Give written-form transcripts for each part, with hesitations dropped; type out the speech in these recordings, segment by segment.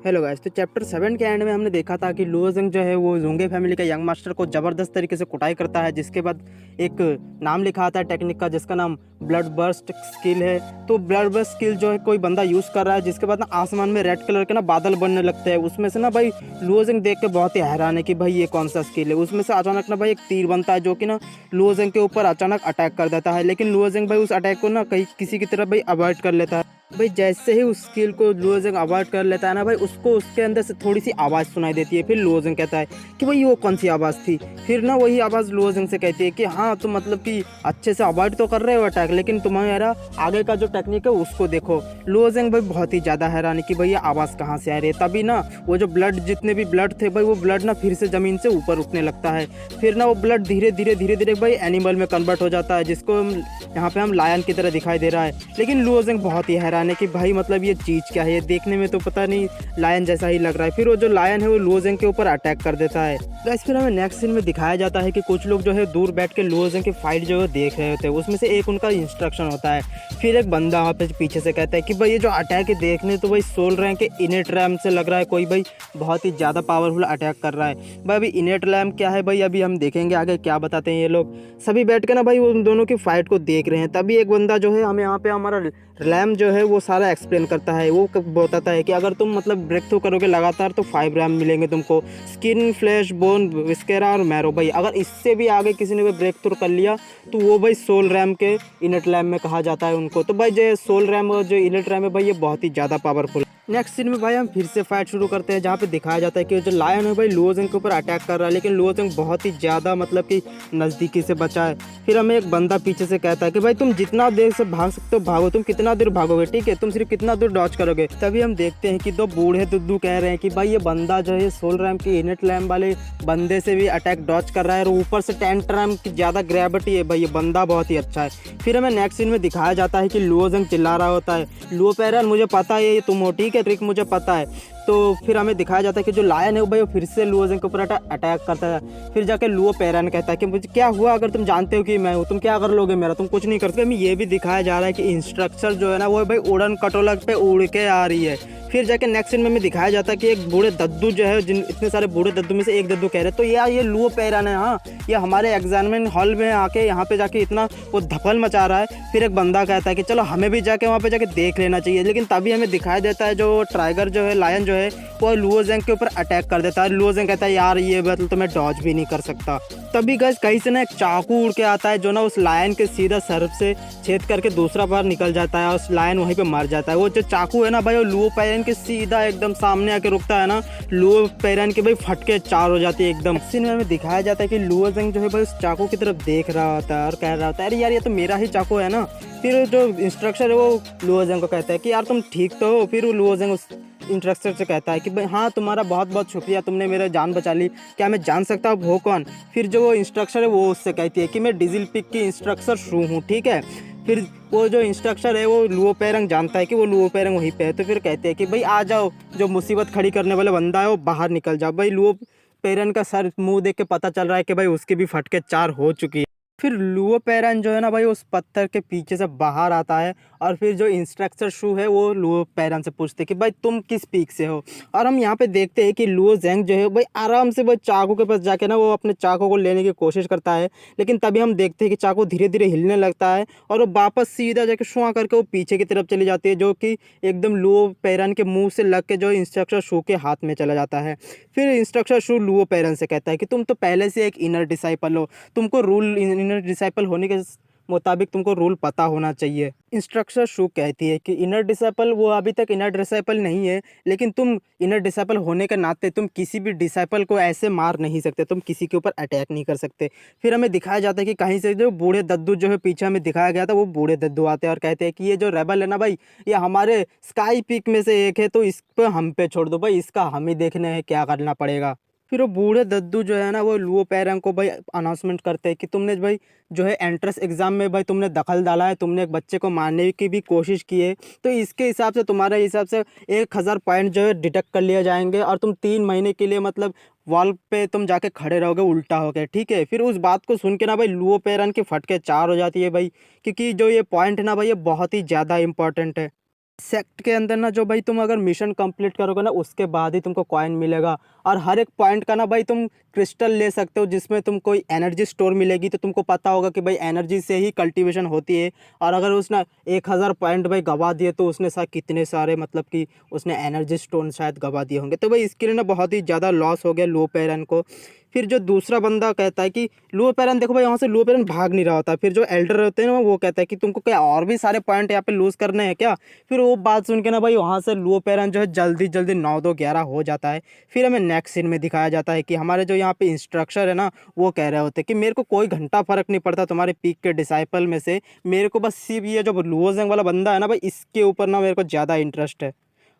Hello guys, तो chapter 7 के and में हमने देखा था कि लुओ ज़ेंग जो है वो ज़ोंगे फैमिली का यंग मास्टर को ज़बरदस्त तरीके से कुटाई करता है, जिसके बाद एक नाम लिखा आता है टेक्निक का जिसका नाम ब्लड बर्स्ट स्किल है। तो ब्लड बर्स्ट स्किल जो है कोई बंदा यूज़ कर रहा है, जिसके बाद ना आसमान में रेड कलर के ना बादल बनने लगते हैं। उसमें से ना भाई लुओ ज़ेंग देख के बहुत ही हैरान है कि भाई ये कौन सा स्किल है। उसमें से अचानक ना भाई एक तीर बनता है जो कि ना लुओ ज़ेंग के ऊपर अचानक अटैक कर देता है, लेकिन लुओ ज़ेंग भाई उस अटैक को ना कहीं किसी की तरफ भाई अवॉइड कर लेता है। भाई जैसे ही उस स्किल को लुओ ज़ेंग अवॉइड कर लेता है ना भाई, उसको उसके अंदर से थोड़ी सी आवाज़ सुनाई देती है। फिर लुओ ज़ेंग कहता है कि भाई वो कौन सी आवाज़ थी। फिर ना वही आवाज़ लुओ ज़ेंग से कहती है कि हाँ तुम मतलब कि अच्छे से अवॉइड तो कर रहे हो अटैक, लेकिन तुम्हारा आगे का जो टेक्निक है उसको देखो। लुओ ज़ेंग भाई बहुत ही ज़्यादा हैरान है कि भाई ये आवाज़ कहाँ से आ रही है। तभी ना वो जो ब्लड जितने भी ब्लड थे भाई, वो ब्लड ना फिर से ज़मीन से ऊपर उठने लगता है। फिर ना वो ब्लड धीरे धीरे भाई एनिमल में कन्वर्ट हो जाता है, जिसको हम यहाँ पे हम लायन की तरह दिखाई दे रहा है। लेकिन लुओ ज़ेंग बहुत ही हैरान है कि भाई मतलब ये चीज़ क्या है, ये देखने में तो पता नहीं लायन जैसा ही लग रहा है। फिर वो जो लायन है वो लुओ ज़ेंग के ऊपर अटैक कर देता है। गाइस फिर हमें नेक्स्ट सीन में दिखाया जाता है कि कुछ लोग जो है दूर बैठ के लुओ ज़ेंग की फाइट जो है देख रहे होते हैं। उसमें से एक उनका इंस्ट्रक्शन होता है। फिर एक बंदा वहाँ पे पीछे से कहता है कि भाई ये जो अटैक है देखने तो भाई सोल रहे हैं कि इनेट रैम से लग रहा है कोई भाई बहुत ही ज़्यादा पावरफुल अटैक कर रहा है। भाई अभी इनेट रैम क्या है भाई, अभी हम देखेंगे आगे क्या बताते हैं ये लोग। सभी बैठ के ना भाई उन दोनों की फाइट को देख रहे हैं। तभी एक बंदा जो है हमें यहाँ पे हमारा रैम जो है वो सारा एक्सप्लेन करता है। वो बताता है कि अगर तुम मतलब ब्रेक थ्रू करोगे लगातार तो 5 रैम मिलेंगे तुमको, स्किन फ्लैश बोन विस्केरा और मैरो। भाई अगर इससे भी आगे किसी ने भी ब्रेक थ्रू कर लिया तो वो भाई सोल रैम के इनेट रैम में कहा जाता है उनको। तो भाई जो सोल रैम और जो इनेट रैम है भाई ये बहुत ही ज़्यादा पावरफुल। नेक्स्ट सीन में भाई हम फिर से फाइट शुरू करते हैं, जहाँ पे दिखाया जाता है कि जो लायन है भाई लुओ ज़ेंग के ऊपर अटैक कर रहा है, लेकिन लुओ ज़ेंग बहुत ही ज़्यादा मतलब कि नज़दीकी से बचा है। फिर हमें एक बंदा पीछे से कहता है कि भाई तुम जितना देर से भाग सकते हो भागो, तुम कितना दूर भागोगे, ठीक है तुम सिर्फ कितना दूर डॉच करोगे। तभी हम देखते हैं कि दो बूढ़े दुद्दू कह रहे हैं कि भाई ये बंदा जो है सोल रैम की इनेट रैम वाले बंदे से भी अटैक डॉच कर रहा है, और ऊपर से 10 रैम की ज़्यादा ग्रेविटी है। भाई ये बंदा बहुत ही अच्छा है। फिर हमें नेक्स्ट सीन में दिखाया जाता है कि लुओ ज़ेंग चिल्ला रहा होता है, लुओ पैरन मुझे पता है ये तुम हो, ठीक है ट्रिक मुझे पता है। तो फिर हमें दिखाया जाता है कि जो लायन है वो भाई वो फिर से लुओ ज़ेंग के ऊपर अटैक करता है। फिर जाके लुओ पैरन कहता है कि मुझे क्या हुआ, अगर तुम जानते हो कि मैं हूँ तुम क्या कर लोगे मेरा, तुम कुछ नहीं कर सकते। हमें ये भी दिखाया जा रहा है कि इंस्ट्रक्चर जो है ना वो भाई उड़न कटोलक पे उड़ के आ रही है। फिर जाके नेक्स्ट सीन में हमें दिखाया जाता है कि एक बूढ़े दद्दू जो है, जिन इतने सारे बूढ़े दद्दू में से एक दद्दू कह रहे तो यार ये लुओ पैरन है, हाँ ये हमारे एग्जामिन हॉल में आके यहाँ पे जाके इतना वो धपल मचा रहा है। फिर एक बंदा कहता है कि चलो हमें भी जाके वहाँ पे जाके देख लेना चाहिए, लेकिन तभी हमें दिखाई देता है जो टाइगर जो है लायन जो है वो लुओ ज़ेंग के ऊपर अटैक कर देता है। लुओ ज़ेंग कहता है यार ये मतलब तो मैं डॉज भी नहीं कर सकता। तभी गाइस कहीं से ना एक चाकू उड़ के आता है जो ना उस लायन के सीधा सर से छेद करके दूसरा बार निकल जाता है और उस लायन वहीं पे मर जाता है। वो जो चाकू है ना भाई वो लुओ पैरन के सीधा एकदम सामने आके रुकता है ना, लुओ पैरन के भाई फटके चार हो जाती है एकदम। सीन में हमें दिखाया जाता है कि लुओ ज़ेंग जो है भाई उस चाकू की तरफ देख रहा होता है और कह रहा होता है अरे यार ये तो मेरा ही चाकू है ना। फिर जो इंस्ट्रक्टर है वो लुओ ज़ेंग को कहता है कि यार तुम ठीक तो हो। फिर वो लुओ ज़ेंग उस इंस्ट्रक्टर से कहता है कि भाई हाँ तुम्हारा बहुत बहुत शुक्रिया, तुमने मेरा जान बचा ली, क्या मैं जान सकता हूँ हो कौन। फिर जो वो इंस्ट्रक्टर है वो उससे कहती है कि मैं डीजल पिक की इंस्ट्रक्टर शू हूँ, ठीक है। फिर वो जो इंस्ट्रक्टर है वो लुओ पैरंग जानता है कि वो लुओ पैरंग वहीं पे है, तो फिर कहते हैं कि भाई आ जाओ, जो मुसीबत खड़ी करने वाला बंदा है वो बाहर निकल जाओ। भाई लुओ पैरन का सर मुंह देख के पता चल रहा है कि भाई उसकी भी फटके चार हो चुकी है। फिर लुओ पैरन जो है ना भाई उस पत्थर के पीछे से बाहर आता है, और फिर जो इंस्ट्रक्टर शू है वो लुओ पैरन से पूछते कि भाई तुम किस पीक से हो। और हम यहाँ पे देखते हैं कि लुओ ज़ेंग जो है भाई आराम से भाई चाकू के पास जाके ना वो अपने चाकू को लेने की कोशिश करता है, लेकिन तभी हम देखते हैं कि चाकू धीरे धीरे हिलने लगता है और वो वापस सीधा जाके शुआ करके वो पीछे की तरफ चली जाती है, जो कि एकदम लुओ पैरन के मुंह से लग के जो इंस्ट्रक्टर शू के हाथ में चला जाता है। फिर इंस्ट्रक्टर शू लुओ पैरन से कहता है कि तुम तो पहले से एक इनर डिसाइपल हो, तुमको रूल इनर डिसाइपल होने के मुताबिक तुमको रूल पता होना चाहिए। इंस्ट्रक्टर शू कहती है कि इनर डिसाइपल वो अभी तक इनर डिसाइपल नहीं है, लेकिन तुम इनर डिसाइपल होने के नाते तुम किसी भी डिसाइपल को ऐसे मार नहीं सकते, तुम किसी के ऊपर अटैक नहीं कर सकते। फिर हमें दिखाया जाता है कि कहीं से जो बूढ़े दद्दू जो है पीछे हमें दिखाया गया था वो बूढ़े दद्दू आते हैं और कहते हैं कि ये जो रेबल है ना भाई ये हमारे स्काई पीक में से एक है, तो इस पर हम पे छोड़ दो भाई, इसका हम ही देखने हैं क्या करना पड़ेगा। फिर वो बूढ़े दद्दू जो है ना वो लुओ पैरंग को भाई अनाउंसमेंट करते हैं कि तुमने भाई जो है एंट्रेंस एग्ज़ाम में भाई तुमने दखल डाला है, तुमने एक बच्चे को मारने की भी कोशिश की है, तो इसके हिसाब से तुम्हारे हिसाब से 1000 पॉइंट जो है डिडक्ट कर लिए जाएंगे और तुम 3 महीने के लिए मतलब वॉल पे तुम जाके खड़े रहोगे उल्टा होके, ठीक है। फिर उस बात को सुन के ना भाई लुओ पैरन की फटके चार हो जाती है भाई, क्योंकि जो ये पॉइंट है ना भाई ये बहुत ही ज़्यादा इंपॉर्टेंट है। सेक्ट के अंदर ना जो भाई तुम अगर मिशन कंप्लीट करोगे ना उसके बाद ही तुमको कॉइन मिलेगा। और हर एक पॉइंट का ना भाई तुम क्रिस्टल ले सकते हो जिसमें तुम कोई एनर्जी स्टोर मिलेगी। तो तुमको पता होगा कि भाई एनर्जी से ही कल्टीवेशन होती है। और अगर उसने 1000 पॉइंट भाई गवा दिए तो उसने शायद कितने सारे मतलब कि उसने एनर्जी स्टोन शायद गवा दिए होंगे। तो भाई इसके लिए ना बहुत ही ज़्यादा लॉस हो गया लो पेरन को। फिर जो दूसरा बंदा कहता है कि लो पेरन देखो भाई, यहाँ से लो पेरन भाग नहीं रहा होता। फिर जो एल्डर होते हैं ना वो कहता है कि तुमको क्या और भी सारे पॉइंट यहाँ पे लूज़ करने हैं क्या। फिर वो बात सुन के ना भाई वहाँ से लो पेरन जो है जल्दी जल्दी 9-2-11 हो जाता है। फिर हमें नेक्स्ट सीन में दिखाया जाता है कि हमारे जो यहाँ पे इंस्ट्रक्टर है ना वो कह रहे होते हैं कि मेरे को कोई घंटा फर्क नहीं पड़ता तुम्हारे पीक के डिसाइपल में से, मेरे को बस सिर्फ ये जो लुओजेंग वाला बंदा है ना भाई इसके ऊपर ना मेरे को ज़्यादा इंटरेस्ट है।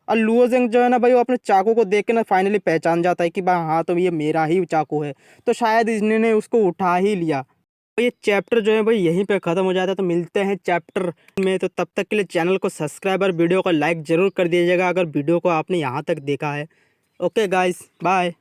और लुओजेंग जो है ना भाई वो अपने चाकू को देख के ना फाइनली पहचान जाता है कि भाई हाँ तो ये मेरा ही चाकू है। तो शायद इन्होंने उसको उठा ही लिया। तो ये चैप्टर जो है भाई यहीं पे ख़त्म हो जाता है। तो मिलते हैं चैप्टर में। तो तब तक के लिए चैनल को सब्सक्राइब और वीडियो को लाइक ज़रूर कर दीजिएगा अगर वीडियो को आपने यहाँ तक देखा है। Okay guys, bye.